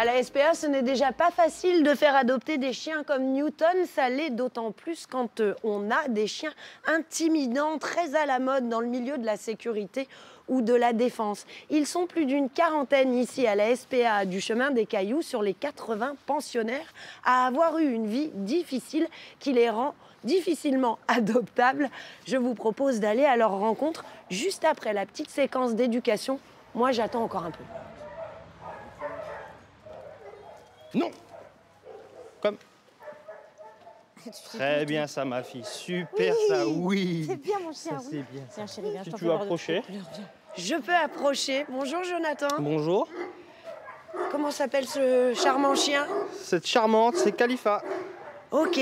À la SPA, ce n'est déjà pas facile de faire adopter des chiens comme Newton. Ça l'est d'autant plus quand on a des chiens intimidants, très à la mode dans le milieu de la sécurité ou de la défense. Ils sont plus d'une quarantaine ici à la SPA du Chemin des Cailloux sur les 80 pensionnaires à avoir eu une vie difficile qui les rend difficilement adoptables. Je vous propose d'aller à leur rencontre juste après la petite séquence d'éducation. Moi, j'attends encore un peu. Non. Comme. Très bien ça, ma fille. Super oui, ça, oui. C'est bien mon chien, ça, oui. c'est bien. Viens chérie, viens, Si je t'en tu fais veux voir approcher. Je peux approcher. Bonjour Jonathan. Bonjour. Comment s'appelle ce charmant chien? Cette charmante, c'est Khalifa. Ok.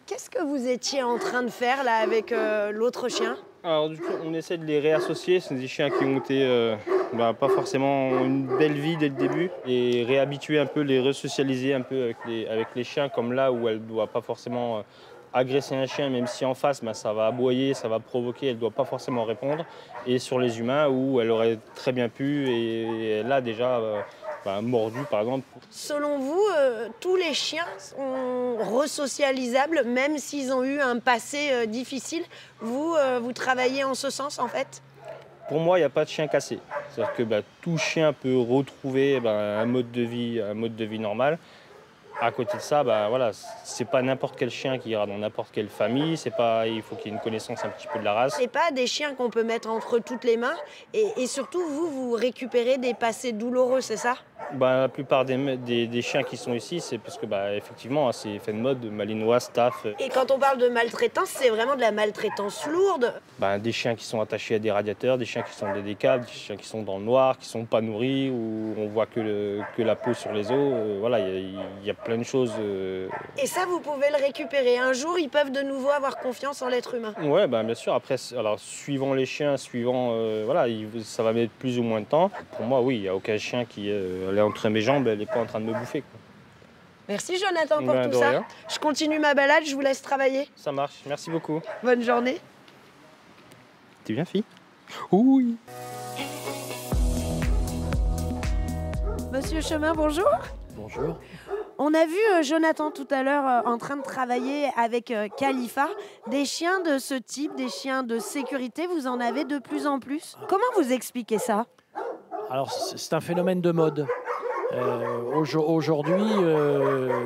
Qu'est-ce que vous étiez en train de faire là avec l'autre chien? Alors du coup, on essaie de les réassocier. C'est des chiens qui ont été pas forcément une belle vie dès le début. Et réhabituer un peu, les resocialiser un peu avec les chiens, comme là où elle ne doit pas forcément agresser un chien, même si en face, ça va aboyer, ça va provoquer, elle ne doit pas forcément répondre. Et sur les humains, où elle aurait très bien pu, et elle a déjà mordu par exemple. Selon vous, tous les chiens sont resocialisables, même s'ils ont eu un passé difficile. Vous, vous travaillez en ce sens en fait? Pour moi, il n'y a pas de chien cassé. C'est-à-dire que tout chien peut retrouver un mode de vie normal. À côté de ça, voilà, c'est pas n'importe quel chien qui ira dans n'importe quelle famille. Il faut qu'il y ait une connaissance un petit peu de la race. C'est pas des chiens qu'on peut mettre entre toutes les mains. Et surtout, vous récupérez des passés douloureux, c'est ça? La plupart des chiens qui sont ici, c'est parce que effectivement, c'est fait de mode, malinois, staff. Et quand on parle de maltraitance, c'est vraiment de la maltraitance lourde. Des chiens qui sont attachés à des radiateurs, des chiens qui sont des décables, des chiens qui sont dans le noir, qui sont pas nourris, où on voit que la peau sur les os. Voilà, il y a plein de choses. Et ça, vous pouvez le récupérer. Un jour, ils peuvent de nouveau avoir confiance en l'être humain. Ouais, bien sûr. Après, alors, suivant les chiens, ça va mettre plus ou moins de temps. Pour moi, oui, il n'y a aucun chien qui elle est entre mes jambes, elle n'est pas en train de me bouffer, quoi. Merci Jonathan pour tout de ça. rien. Je continue ma balade, je vous laisse travailler. Ça marche, merci beaucoup. Bonne journée. T'es bien, fille? Oui. Monsieur Chemin, bonjour. Bonjour. On a vu Jonathan tout à l'heure en train de travailler avec Khalifa. Des chiens de ce type, des chiens de sécurité, vous en avez de plus en plus. Comment vous expliquez ça? Alors, c'est un phénomène de mode. Aujourd'hui,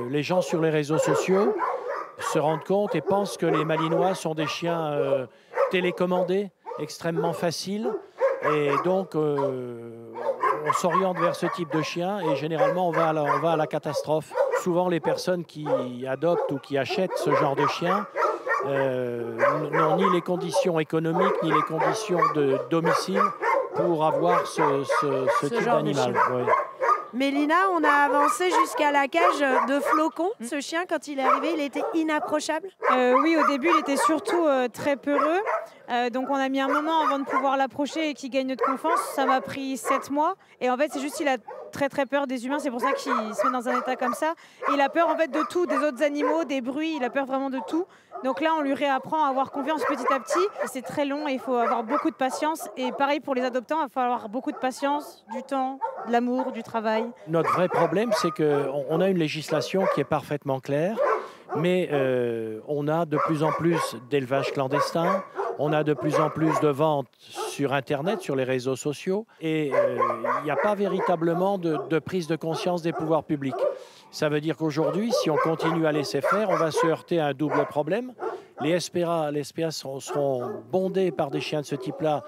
les gens sur les réseaux sociaux se rendent compte et pensent que les Malinois sont des chiens télécommandés, extrêmement faciles. Et donc, on s'oriente vers ce type de chien et généralement, on va à la catastrophe. Souvent, les personnes qui adoptent ou qui achètent ce genre de chien n'ont ni les conditions économiques, ni les conditions de domicile pour avoir ce type d'animal. Oui. Mélina, on a avancé jusqu'à la cage de Flocon. Ce chien, quand il est arrivé, il était inapprochable? Oui, au début, il était surtout très peureux. Donc, on a mis un moment avant de pouvoir l'approcher et qu'il gagne notre confiance. Ça m'a pris 7 mois. Et en fait, c'est juste qu'il a très, très peur des humains. C'est pour ça qu'il se met dans un état comme ça. Et il a peur, en fait, de tout, des autres animaux, des bruits. Il a peur vraiment de tout. Donc là, on lui réapprend à avoir confiance petit à petit. C'est très long et il faut avoir beaucoup de patience. Et pareil pour les adoptants, il va falloir beaucoup de patience, du temps, de l'amour, du travail. Notre vrai problème, c'est qu'on a une législation qui est parfaitement claire, mais on a de plus en plus d'élevage clandestin, on a de plus en plus de ventes sur Internet, sur les réseaux sociaux, et il n'y a pas véritablement de prise de conscience des pouvoirs publics. Ça veut dire qu'aujourd'hui, si on continue à laisser faire, on va se heurter à un double problème. Les SPA seront bondés par des chiens de ce type-là,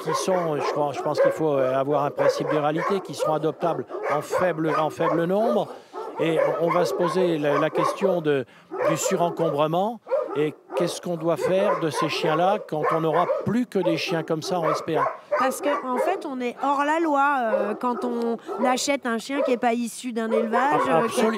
qui sont, je pense qu'il faut avoir un principe de réalité, qui seront adoptables en faible nombre. Et on va se poser la question du surencombrement. Et qu'est-ce qu'on doit faire de ces chiens-là quand on n'aura plus que des chiens comme ça en SPA? Parce qu'en fait, on est hors la loi quand on achète un chien qui n'est pas issu d'un élevage.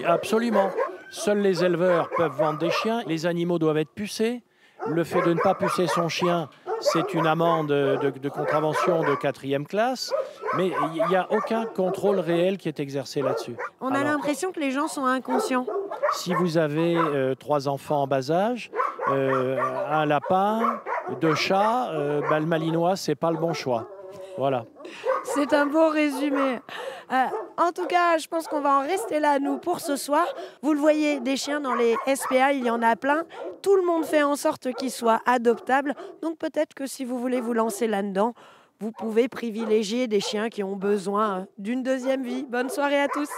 Absolument. Seuls les éleveurs peuvent vendre des chiens. Les animaux doivent être pucés. Le fait de ne pas pucer son chien, c'est une amende de contravention de 4e classe. Mais il n'y a aucun contrôle réel qui est exercé là-dessus. On a l'impression que les gens sont inconscients. Si vous avez 3 enfants en bas âge, un lapin, 2 chats, le malinois, c'est pas le bon choix. Voilà. C'est un beau résumé. En tout cas, je pense qu'on va en rester là, nous, pour ce soir. Vous le voyez, des chiens dans les SPA, il y en a plein. Tout le monde fait en sorte qu'ils soient adoptables. Donc peut-être que si vous voulez vous lancer là-dedans, vous pouvez privilégier des chiens qui ont besoin d'une deuxième vie. Bonne soirée à tous.